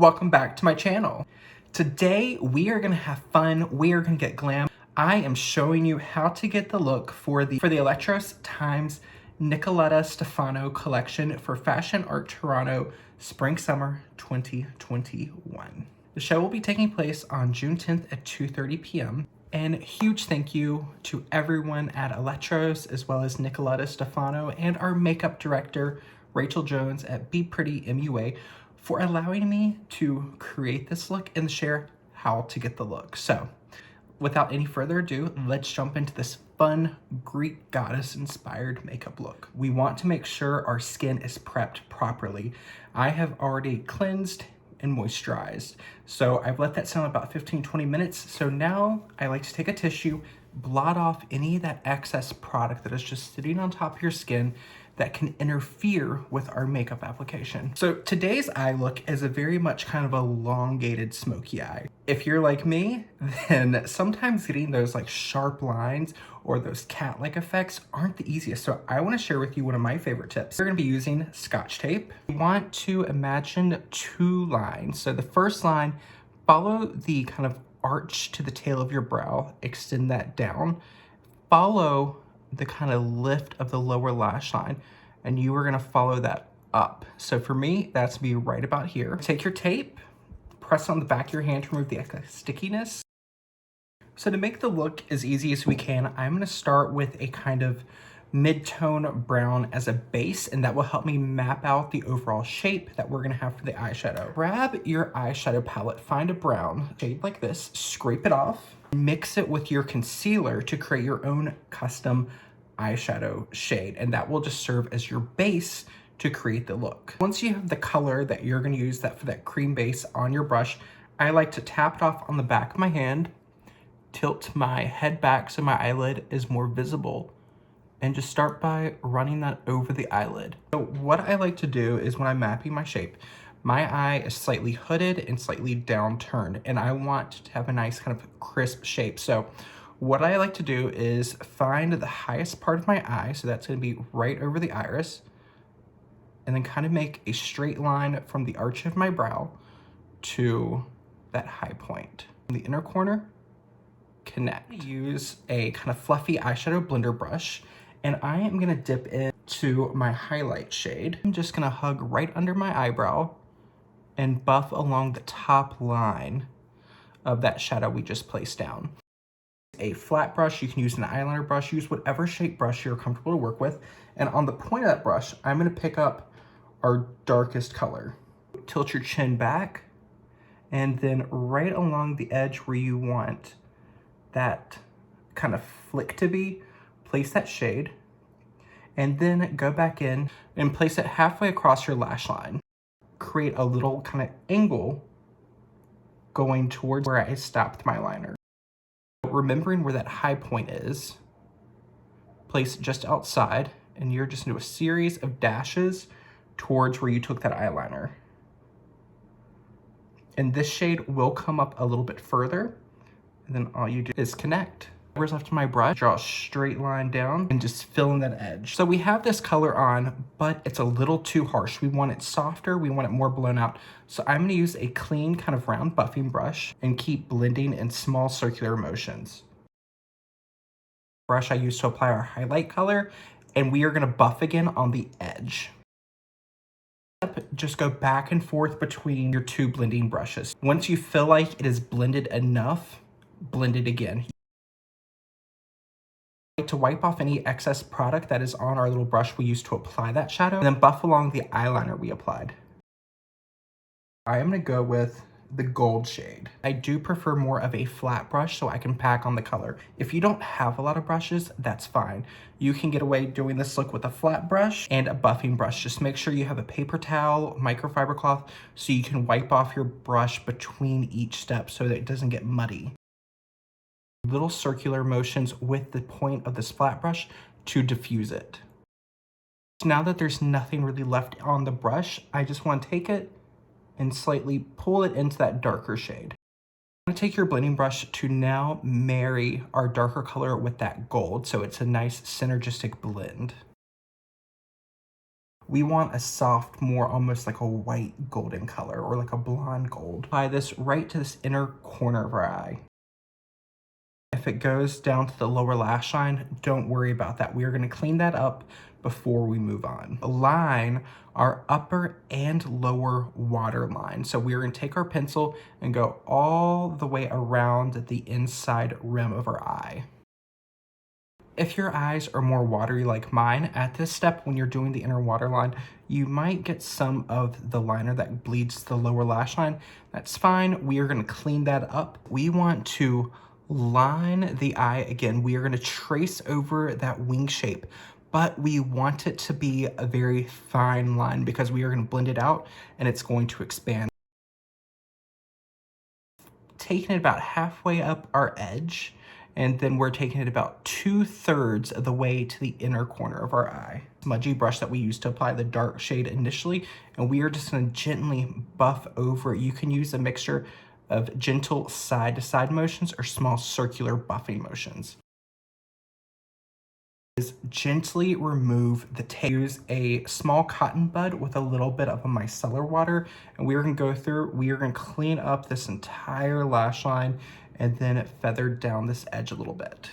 Welcome back to my channel. Today we are gonna have fun, we are gonna get glam. I am showing you how to get the look for the Eletros times Nicoletta Stefanou collection for Fashion Art Toronto Spring Summer 2021. The show will be taking place on June 10th at 2:30 p.m. And huge thank you to everyone at Eletros as well as Nicoletta Stefanou and our makeup director Rachel Jones at Be Pretty MUA for allowing me to create this look and share how to get the look. So without any further ado, let's jump into this fun Greek goddess inspired makeup look. We want to make sure our skin is prepped properly. I have already cleansed and moisturized. So I've let that sit about 15-20 minutes. So now I like to take a tissue, blot off any of that excess product that is just sitting on top of your skin that can interfere with our makeup application. So today's eye look is a very much kind of elongated smoky eye. If you're like me, then sometimes getting those like sharp lines or those cat-like effects aren't the easiest. So I wanna share with you one of my favorite tips. We're gonna be using Scotch tape. You want to imagine two lines. So the first line, follow the kind of arch to the tail of your brow, extend that down, follow the kind of lift of the lower lash line, and you are gonna follow that up. So for me, that's me right about here. Take your tape, press on the back of your hand to remove the excess stickiness. So to make the look as easy as we can, I'm gonna start with a kind of mid-tone brown as a base, and that will help me map out the overall shape that we're gonna have for the eyeshadow. Grab your eyeshadow palette, find a brown shade like this, scrape it off, mix it with your concealer to create your own custom eyeshadow shade, and that will just serve as your base to create the look. Once you have the color that you're gonna use for that cream base on your brush, I like to tap it off on the back of my hand, tilt my head back so my eyelid is more visible, and just start by running that over the eyelid. So what I like to do is when I'm mapping my shape, my eye is slightly hooded and slightly downturned, and I want to have a nice kind of crisp shape. So what I like to do is find the highest part of my eye, so that's gonna be right over the iris, and then kind of make a straight line from the arch of my brow to that high point. In the inner corner, connect. Use a kind of fluffy eyeshadow blender brush, and I am gonna dip into my highlight shade. I'm just gonna hug right under my eyebrow and buff along the top line of that shadow we just placed down. A flat brush, you can use an eyeliner brush, use whatever shape brush you're comfortable to work with. And on the point of that brush, I'm gonna pick up our darkest color. Tilt your chin back, and then right along the edge where you want that kind of flick to be, place that shade, and then go back in and place it halfway across your lash line. Create a little kind of angle going towards where I stopped my liner. Remembering where that high point is, place it just outside, and you're just gonna do a series of dashes towards where you took that eyeliner. And this shade will come up a little bit further, and then all you do is connect. Where's left of my brush, draw a straight line down and just fill in that edge. So we have this color on, but it's a little too harsh. We want it softer, we want it more blown out. So I'm gonna use a clean kind of round buffing brush and keep blending in small circular motions. Brush I use to apply our highlight color, and we are gonna buff again on the edge. Just go back and forth between your two blending brushes. Once you feel like it is blended enough, blend it again. To wipe off any excess product that is on our little brush we used to apply that shadow, and then buff along the eyeliner we applied. I am gonna go with the gold shade. I do prefer more of a flat brush so I can pack on the color. If you don't have a lot of brushes, that's fine. You can get away doing this look with a flat brush and a buffing brush. Just make sure you have a paper towel, microfiber cloth, so you can wipe off your brush between each step so that it doesn't get muddy. Little circular motions with the point of this flat brush to diffuse it. Now that there's nothing really left on the brush, I just want to take it and slightly pull it into that darker shade. I'm going to take your blending brush to now marry our darker color with that gold, so it's a nice synergistic blend. We want a soft, more almost like a white golden color or like a blonde gold. Apply this right to this inner corner of our eye. If it goes down to the lower lash line, don't worry about that. We are gonna clean that up before we move on. Align our upper and lower waterline. So we're gonna take our pencil and go all the way around the inside rim of our eye. If your eyes are more watery like mine, at this step when you're doing the inner waterline, you might get some of the liner that bleeds to the lower lash line. That's fine. We are going to clean that up. We want to line the eye again. We are going to trace over that wing shape, but we want it to be a very fine line because we are going to blend it out and it's going to expand. Taking it about halfway up our edge, and then we're taking it about 2/3 of the way to the inner corner of our eye. Smudgy brush that we used to apply the dark shade initially, and we are just gonna gently buff over. You can use a mixture of gentle side-to-side motions or small circular buffing motions. Is gently remove the tape. Use a small cotton bud with a little bit of a micellar water, and we are gonna go through, we are gonna clean up this entire lash line and then feather down this edge a little bit.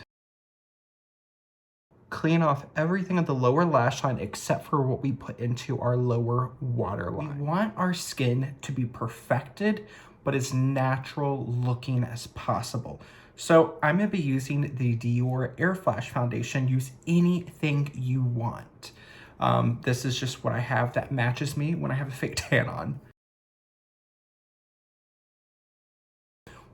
Clean off everything at the lower lash line except for what we put into our lower waterline. We want our skin to be perfected, but as natural looking as possible. So I'm gonna be using the Dior Airflash foundation. Use anything you want. This is just what I have that matches me when I have a fake tan on.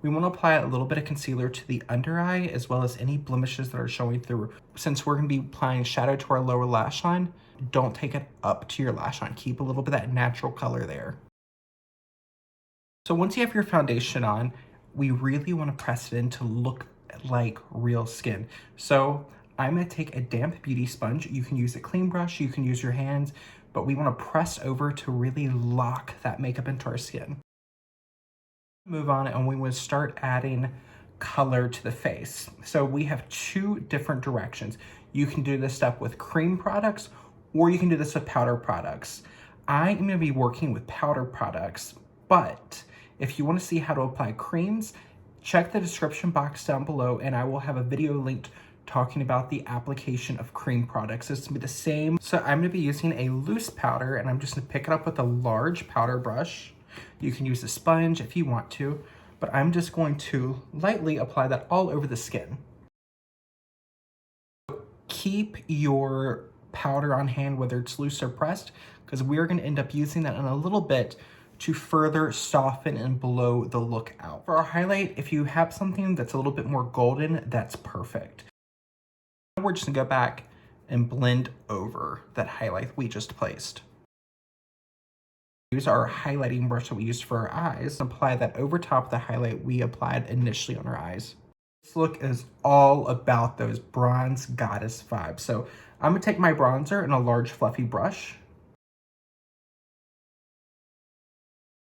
We want to apply a little bit of concealer to the under eye as well as any blemishes that are showing through. Since we're going to be applying shadow to our lower lash line, don't take it up to your lash line. Keep a little bit of that natural color there. So once you have your foundation on, we really want to press it in to look like real skin. So I'm going to take a damp beauty sponge. You can use a clean brush, you can use your hands, but we want to press over to really lock that makeup into our skin. Move on and we will start adding color to the face. So we have two different directions. You can do this step with cream products or you can do this with powder products. I'm going to be working with powder products, but if you want to see how to apply creams, check the description box down below and I will have a video linked talking about the application of cream products. It's going to be the same. So I'm going to be using a loose powder and I'm just going to pick it up with a large powder brush. You can use a sponge if you want to, but I'm just going to lightly apply that all over the skin. Keep your powder on hand, whether it's loose or pressed, because we're going to end up using that in a little bit to further soften and blow the look out. For our highlight, if you have something that's a little bit more golden, that's perfect. We're just going to go back and blend over that highlight we just placed. Use our highlighting brush that we used for our eyes, apply that over top of the highlight we applied initially on our eyes. This look is all about those bronze goddess vibes. So I'm gonna take my bronzer in a large fluffy brush.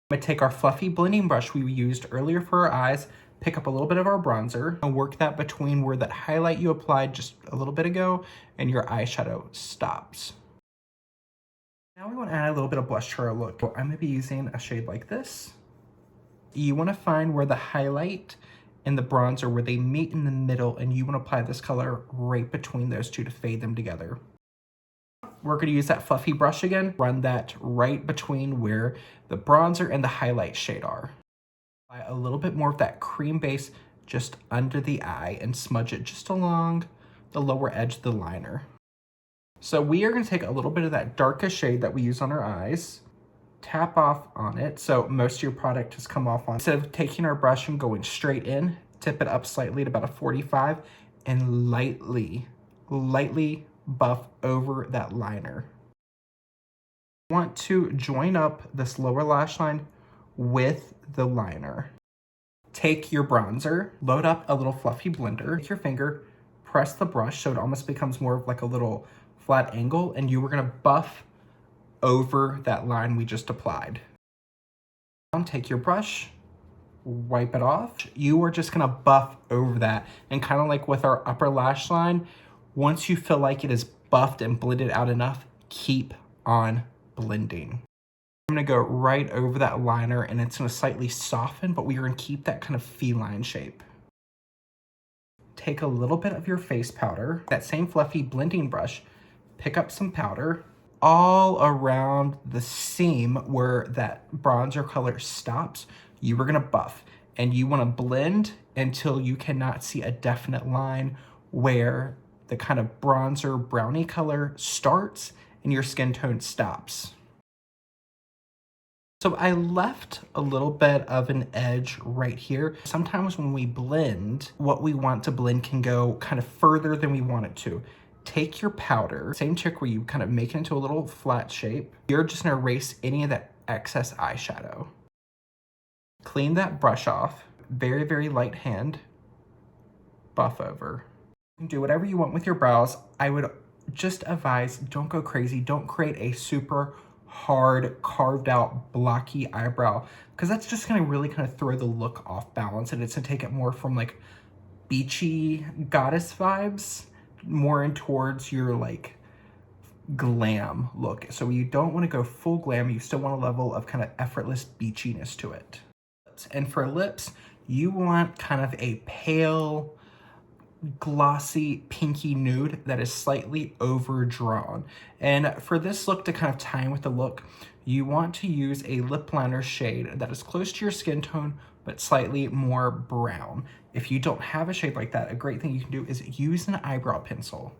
I'm gonna take our fluffy blending brush we used earlier for our eyes, pick up a little bit of our bronzer, and work that between where that highlight you applied just a little bit ago and your eyeshadow stops. Now we want to add a little bit of blush to our look. So I'm going to be using a shade like this. You want to find where the highlight and the bronzer, where they meet in the middle, and you want to apply this color right between those two to fade them together. We're going to use that fluffy brush again, run that right between where the bronzer and the highlight shade are. Apply a little bit more of that cream base just under the eye and smudge it just along the lower edge of the liner. So we are going to take a little bit of that darkest shade that we use on our eyes, tap off on it so most of your product has come off on. Instead of taking our brush and going straight in, tip it up slightly to about a 45 and lightly buff over that liner. You want to join up this lower lash line with the liner. Take your bronzer, load up a little fluffy blender with your finger, press the brush so it almost becomes more of like a little flat angle, and you were going to buff over that line we just applied. Take your brush, wipe it off. You are just going to buff over that, and kind of like with our upper lash line, once you feel like it is buffed and blended out enough, keep on blending. I'm gonna go right over that liner and it's gonna slightly soften, but we're gonna keep that kind of feline shape. Take a little bit of your face powder, that same fluffy blending brush, pick up some powder all around the seam where that bronzer color stops. You are gonna buff and you wanna blend until you cannot see a definite line where the kind of bronzer brownie color starts and your skin tone stops. So I left a little bit of an edge right here. Sometimes when we blend, what we want to blend can go kind of further than we want it to. Take your powder, same trick where you kind of make it into a little flat shape. You're just gonna erase any of that excess eyeshadow. Clean that brush off, very, very light hand, buff over. You can do whatever you want with your brows. I would just advise, don't go crazy. Don't create a super hard, carved out, blocky eyebrow, because that's just gonna really kind of throw the look off balance, and it's gonna take it more from like beachy goddess vibes, more in towards your like glam look. So you don't wanna go full glam, you still want a level of kind of effortless beachiness to it. And for lips, you want kind of a pale, glossy pinky nude that is slightly overdrawn. And for this look to kind of tie in with the look, you want to use a lip liner shade that is close to your skin tone but slightly more brown. If you don't have a shade like that, a great thing you can do is use an eyebrow pencil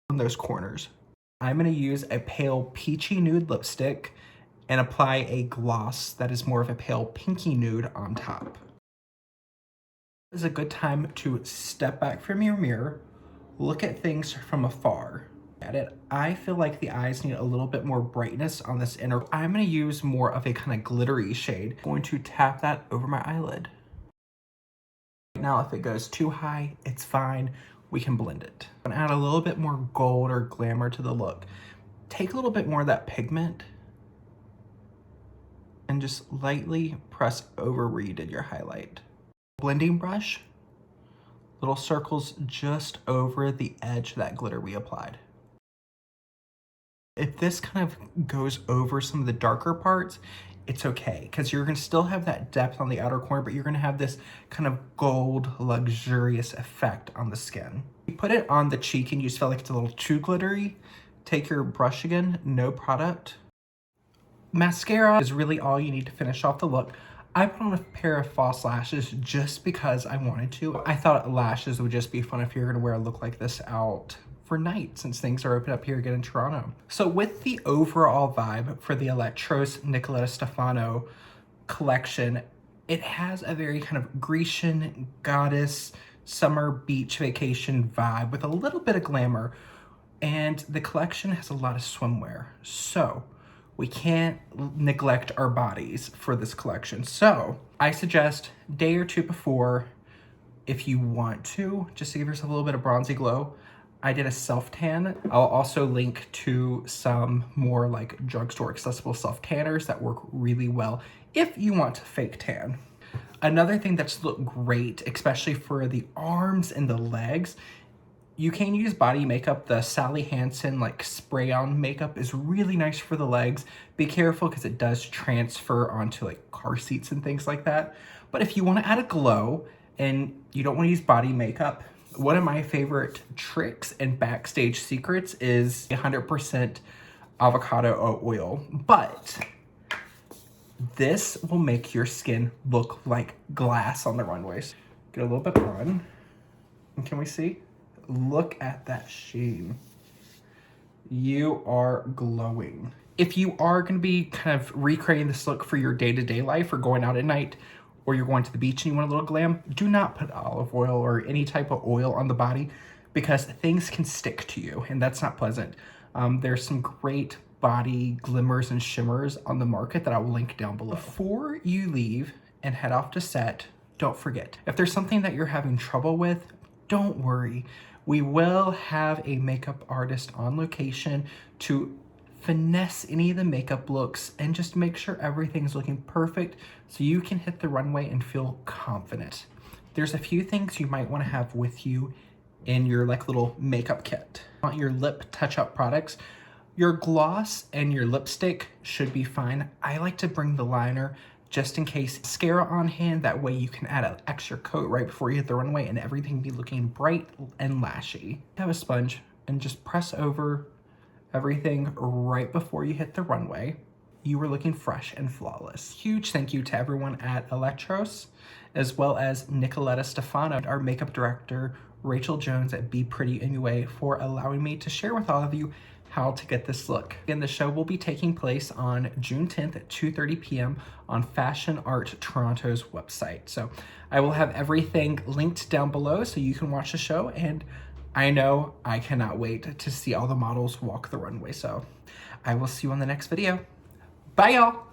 on those corners. I'm going to use a pale peachy nude lipstick and apply a gloss that is more of a pale pinky nude on top. Is a good time to step back from your mirror, look at things from afar. At it, I feel like the eyes need a little bit more brightness on this inner. I'm gonna use more of a kind of glittery shade. I'm going to tap that over my eyelid. Now, if it goes too high, it's fine. We can blend it. I'm gonna add a little bit more gold or glamour to the look. Take a little bit more of that pigment and just lightly press over where you did your highlight. Blending brush, little circles just over the edge of that glitter we applied. If this kind of goes over some of the darker parts, it's okay, because you're gonna still have that depth on the outer corner, but you're gonna have this kind of gold, luxurious effect on the skin. You put it on the cheek and you just feel like it's a little too glittery, take your brush again, no product. Mascara is really all you need to finish off the look. I put on a pair of false lashes just because I wanted to. I thought lashes would just be fun if you're gonna wear a look like this out for night, since things are open up here again in Toronto. So with the overall vibe for the Eletros Nicoletta Stefanou collection, it has a very kind of Grecian goddess summer beach vacation vibe with a little bit of glamour. And the collection has a lot of swimwear. So we can't neglect our bodies for this collection. So I suggest day or two before, if you want to, just to give yourself a little bit of bronzy glow. I did a self-tan. I'll also link to some more like drugstore accessible self-tanners that work really well if you want to fake tan. Another thing that's looked great, especially for the arms and the legs, you can use body makeup. The Sally Hansen like spray on makeup is really nice for the legs. Be careful because it does transfer onto like car seats and things like that. But if you want to add a glow and you don't want to use body makeup, one of my favorite tricks and backstage secrets is 100% avocado oil. But this will make your skin look like glass on the runways. Get a little bit on. And can we see? Look at that sheen. You are glowing. If you are going to be kind of recreating this look for your day-to-day life or going out at night, or you're going to the beach and you want a little glam, do not put olive oil or any type of oil on the body because things can stick to you and that's not pleasant. There's some great body glimmers and shimmers on the market that I will link down below. Before you leave and head off to set, don't forget, if there's something that you're having trouble with, don't worry. We will have a makeup artist on location to finesse any of the makeup looks and just make sure everything's looking perfect so you can hit the runway and feel confident. There's a few things you might want to have with you in your like little makeup kit. Want your lip touch-up products. Your gloss and your lipstick should be fine. I like to bring the liner just in case. Mascara on hand, that way you can add an extra coat right before you hit the runway and everything be looking bright and lashy. Have a sponge and just press over everything right before you hit the runway. You were looking fresh and flawless. Huge thank you to everyone at Eletros, as well as Nicoletta Stefanou, our makeup director, Rachel Jones at Be Pretty Anyway, for allowing me to share with all of you how to get this look. Again, the show will be taking place on June 10th at 2:30 p.m. on Fashion Art Toronto's website. So I will have everything linked down below so you can watch the show, and I know I cannot wait to see all the models walk the runway. So I will see you on the next video. Bye, y'all.